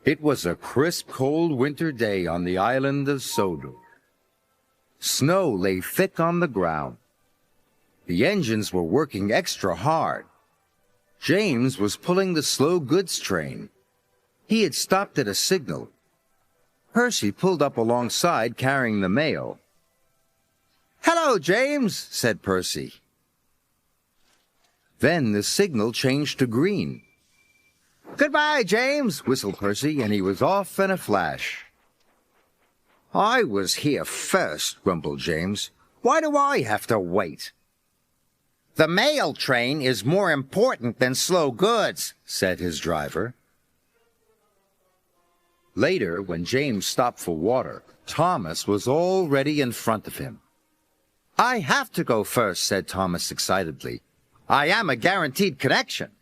It was a crisp, cold winter day on the island of Sodor. Snow lay thick on the ground. The engines were working extra hard. James was pulling the slow goods train. He had stopped at a signal. Percy pulled up alongside carrying the mail. "Hello, James," said Percy. Then the signal changed to green. "Goodbye, James," whistled Percy, and he was off in a flash. "I was here first," grumbled James. "Why do I have to wait?" "The mail train is more important than slow goods," said his driver. Later, when James stopped for water, Thomas was already in front of him. "I have to go first," said Thomas excitedly. "I am a guaranteed connection."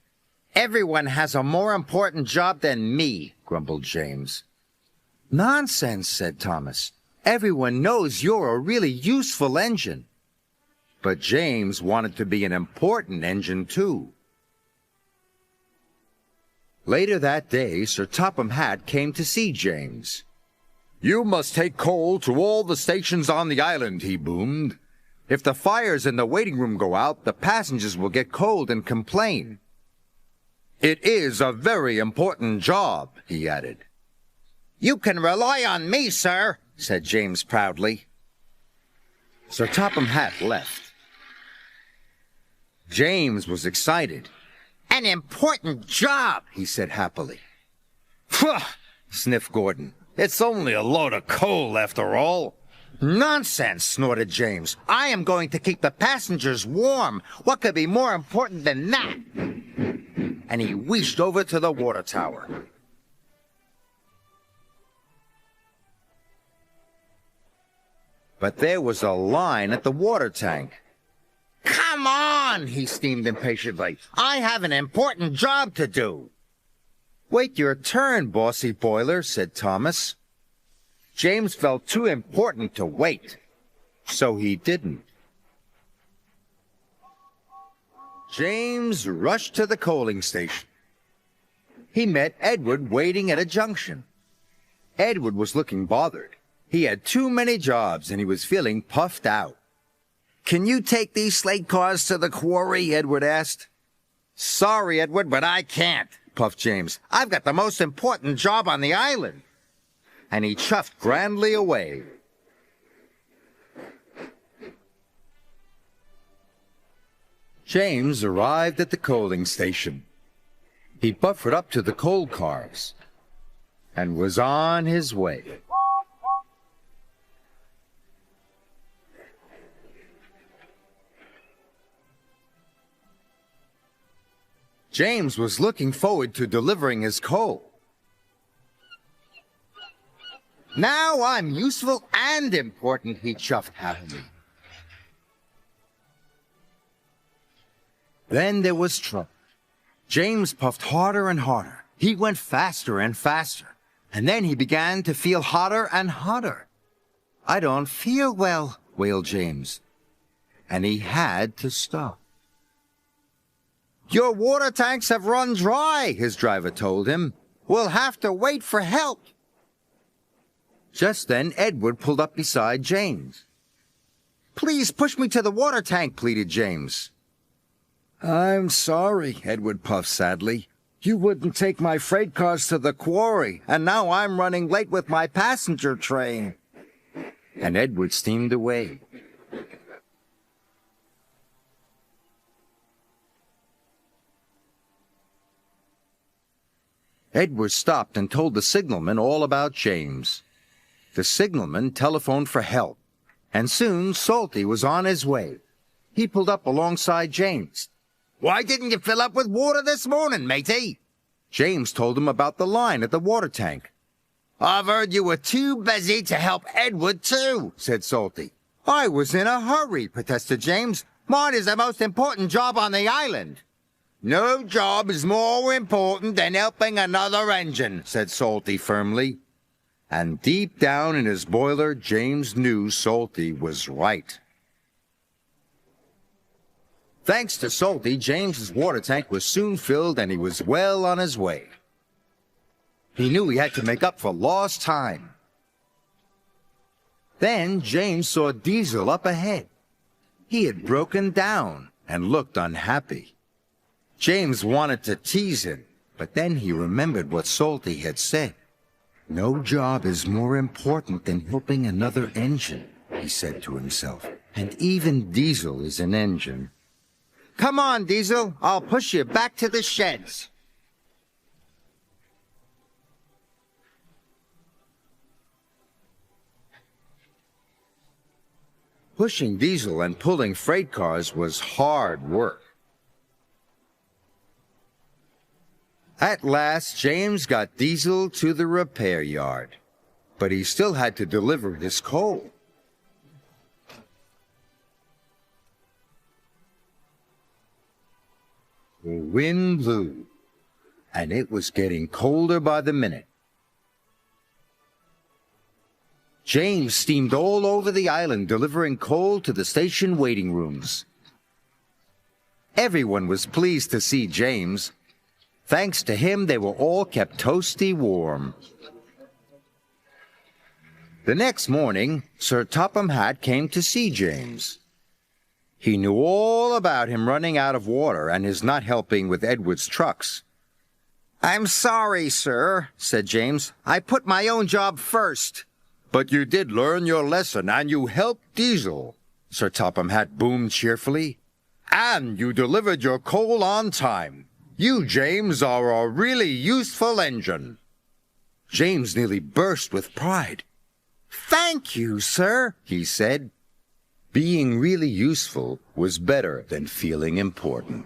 "Everyone has a more important job than me," grumbled James. "Nonsense," said Thomas. "Everyone knows you're a really useful engine." But James wanted to be an important engine, too. Later that day, Sir Topham Hatt came to see James. "You must take coal to all the stations on the island," he boomed. "If the fires in the waiting room go out, the passengers will get cold and complain." "It is a very important job," he added. "You can rely on me, sir," said James proudly. Sir Topham Hatt left. James was excited. "An important job," he said happily. "Phew!" sniffed Gordon. "It's only a load of coal, after all." "Nonsense," snorted James. "I am going to keep the passengers warm. What could be more important than that?" And he wheezed over to the water tower. But there was a line at the water tank. "Come on," he steamed impatiently. "I have an important job to do." "Wait your turn, bossy boiler," said Thomas. James felt too important to wait, so he didn't. James rushed to the coaling station. He met Edward waiting at a junction. Edward was looking bothered. He had too many jobs, and he was feeling puffed out. "Can you take these slate cars to the quarry?" Edward asked. "Sorry, Edward, but I can't," puffed James. "I've got the most important job on the island." And he chuffed grandly away. James arrived at the coaling station. He buffered up to the coal cars and was on his way. James was looking forward to delivering his coal. "Now I'm useful and important," he chuffed happily. Then there was trouble. James puffed harder and harder. He went faster and faster. And then he began to feel hotter and hotter. "I don't feel well," wailed James. And he had to stop. "Your water tanks have run dry," his driver told him. "We'll have to wait for help." Just then, Edward pulled up beside James. "Please push me to the water tank," pleaded James. "I'm sorry," Edward puffed sadly. "You wouldn't take my freight cars to the quarry, and now I'm running late with my passenger train." And Edward steamed away. Edward stopped and told the signalman all about James. The signalman telephoned for help, and soon Salty was on his way. He pulled up alongside James. "Why didn't you fill up with water this morning, matey?" James told him about the line at the water tank. "I've heard you were too busy to help Edward, too," said Salty. "I was in a hurry," protested James. "Mine is the most important job on the island." "No job is more important than helping another engine," said Salty firmly. And deep down in his boiler, James knew Salty was right. Thanks to Salty, James's water tank was soon filled and he was well on his way. He knew he had to make up for lost time. Then James saw Diesel up ahead. He had broken down and looked unhappy. James wanted to tease him, but then he remembered what Salty had said. "No job is more important than helping another engine," he said to himself. "And even Diesel is an engine. Come on, Diesel, I'll push you back to the sheds." Pushing Diesel and pulling freight cars was hard work. At last, James got Diesel to the repair yard, but he still had to deliver his coal. The wind blew, and it was getting colder by the minute. James steamed all over the island delivering coal to the station waiting rooms. Everyone was pleased to see James. Thanks to him, they were all kept toasty warm. The next morning, Sir Topham Hatt came to see James. He knew all about him running out of water and his not helping with Edward's trucks. "I'm sorry, sir," said James. "I put my own job first." "But you did learn your lesson, and you helped Diesel," Sir Topham Hatt boomed cheerfully. "And you delivered your coal on time. You, James, are a really useful engine." James nearly burst with pride. "Thank you, sir," he said. Being really useful was better than feeling important.